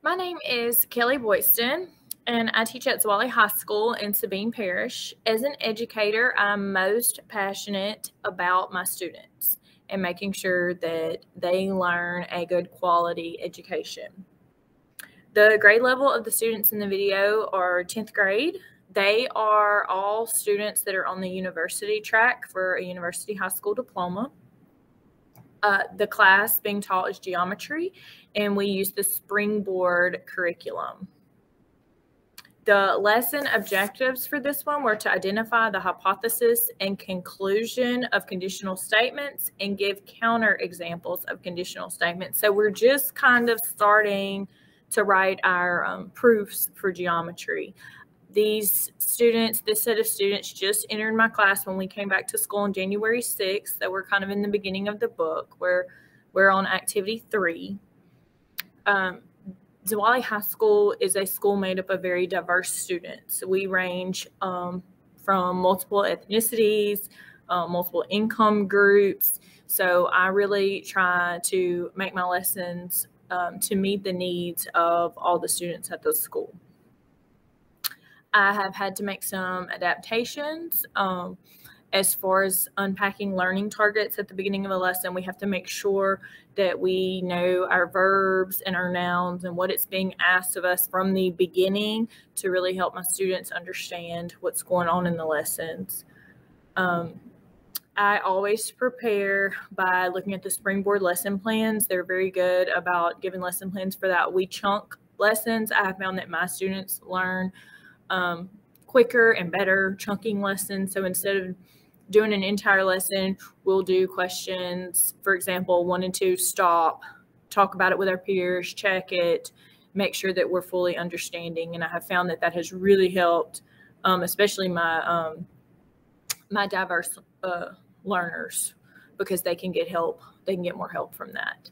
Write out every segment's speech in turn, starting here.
My name is Kelli Boydstun, and I teach at Zwally High School in Sabine Parish. As an educator, I'm most passionate about my students and making sure that they learn a good quality education. The grade level of the students in the video are 10th grade. They are all students that are on the university track for a university high school diploma. The class being taught is geometry, and we use the Springboard curriculum. The lesson objectives for this one were to identify the hypothesis and conclusion of conditional statements and give counter examples of conditional statements. So we're just kind of starting to write our proofs for geometry. This set of students just entered my class when we came back to school on January 6th. So we're kind of in the beginning of the book where we're on activity 3. Zwally High School is a school made up of very diverse students. We range from multiple ethnicities, multiple income groups. So I really try to make my lessons to meet the needs of all the students at the school. I have had to make some adaptations as far as unpacking learning targets at the beginning of a lesson. We have to make sure that we know our verbs and our nouns and what it's being asked of us from the beginning to really help my students understand what's going on in the lessons. I always prepare by looking at the Springboard lesson plans. They're very good about giving lesson plans for that. We chunk lessons. I have found that my students learn quicker and better chunking lessons. So instead of doing an entire lesson, we'll do questions, for example, 1 and 2, stop, talk about it with our peers, check it, make sure that we're fully understanding. And I have found that that has really helped, especially my my diverse learners, because they can get help. They can get more help from that.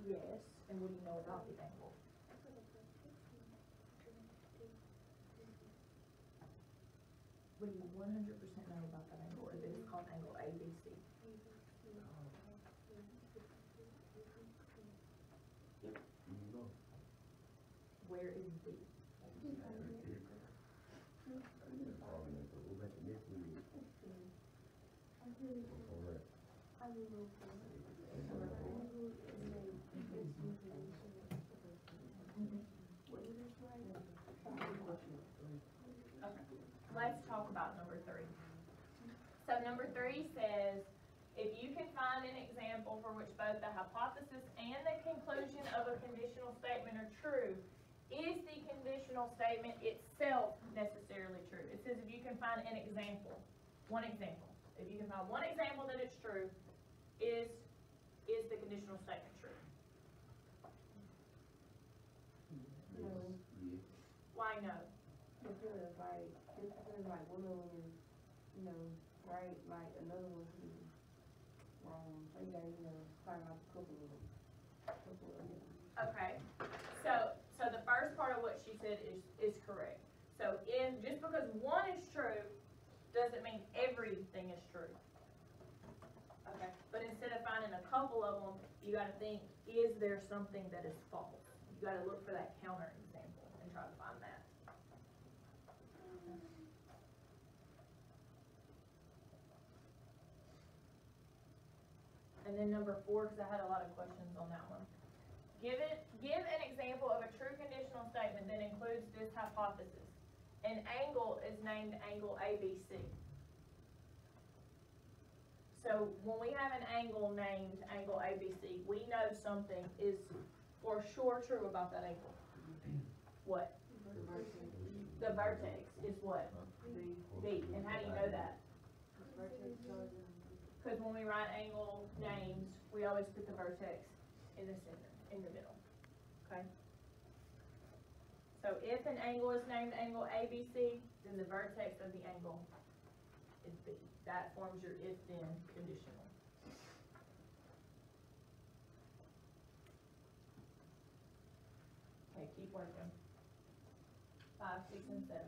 Yes. And what do you know about the angle? What do you 100% know about that angle if it is called angle ABC? Where is B? Okay, let's talk about number 3. So number 3 says, if you can find an example for which both the hypothesis and the conclusion of a conditional statement are true, is the conditional statement itself necessarily true? It says if you can find an example, one example. If you can find one example that it's true, is the conditional statement true? No. Why no? Because like one of them is, you know, right, like another one is wrong. So you gotta, find out a couple of them. Okay, so the first part of what she said is correct. So if just because one is true doesn't mean everything is true. Okay, but instead of finding a couple of them, you got to think: is there something that is false? You got to look for that counter example and try to find that. And then number 4, because I had a lot of questions on that one. Give an example of a true conditional statement that includes this hypothesis. An angle is named angle ABC. So when we have an angle named angle ABC, we know something is for sure true about that angle. What? The vertex is what? B. And how do you know that? Because when we write angle names, we always put the vertex in the center, in the middle. Okay? So if an angle is named angle ABC, then the vertex of the angle is B. That forms your if-then conditional. Okay, keep working. 5, 6, and 7.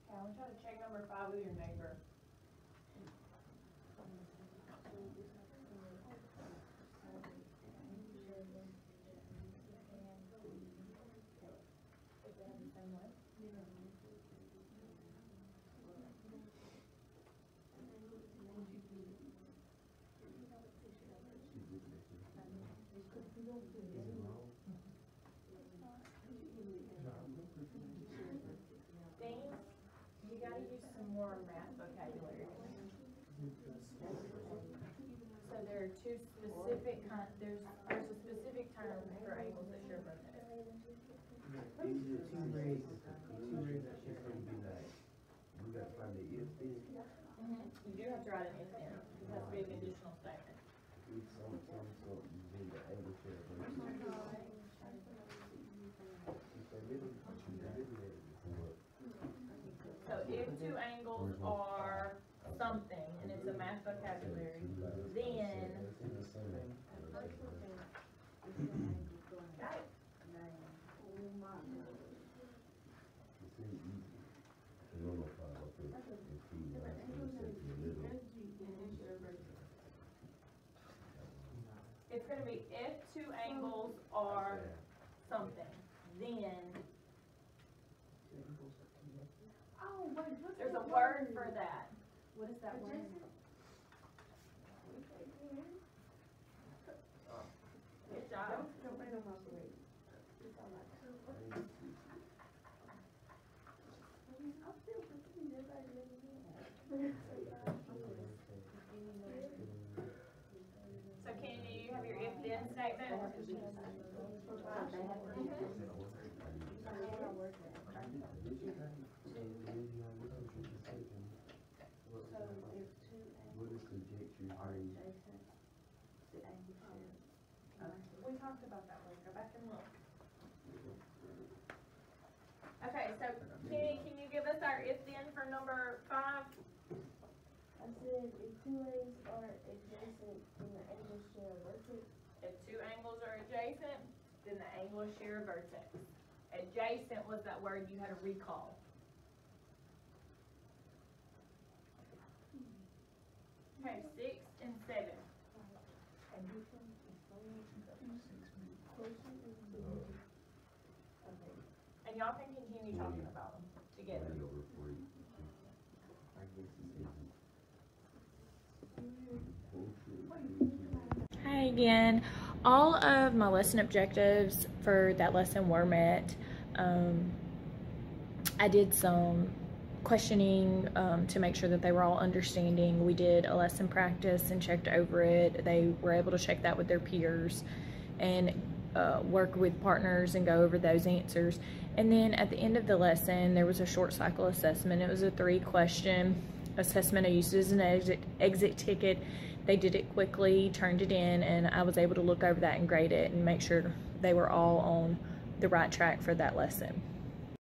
I want you to check number 5 with your neighbor. Is it the same way? Things, you gotta use some more math vocabulary. So there are two specific there's a specific term for angles that share vertex. We got to find the if then. You do have to write an if then. It has to be a conditional statement. It's some using the angle share vertex. So if two angles are something, and it's a math vocabulary, then center. The first one thing, it's an angle going Got it. down. Oh my God. It seems easy. You don't know how about this. And see, now it's gonna set in the middle. That's G, and that's your vertex. It's going to be if two angles are something, then Oh, wait, what's there's a that word for that. What is that word? Good job. Don't bring them up late. It's all right. I'm still confused, everybody living here. So Kenny, do you have your if-then statement? What is conjecture? We talked about that one. Go back and look. Okay, so Kenny, can you give us our if-then for number 5? I said if two angles are adjacent, then the angles share a vertex. If two angles are adjacent, then the angles share a vertex. Adjacent was that word you had to recall. Okay, 6 and 7. And y'all can continue talking about them together. Over 3. Hi again. All of my lesson objectives for that lesson were met. I did some questioning to make sure that they were all understanding. We did a lesson practice and checked over it. They were able to check that with their peers and work with partners and go over those answers. And then at the end of the lesson, there was a short cycle assessment. It was a 3-question assessment. I used it as an exit ticket. They did it quickly, turned it in, and I was able to look over that and grade it and make sure they were all on the right track for that lesson.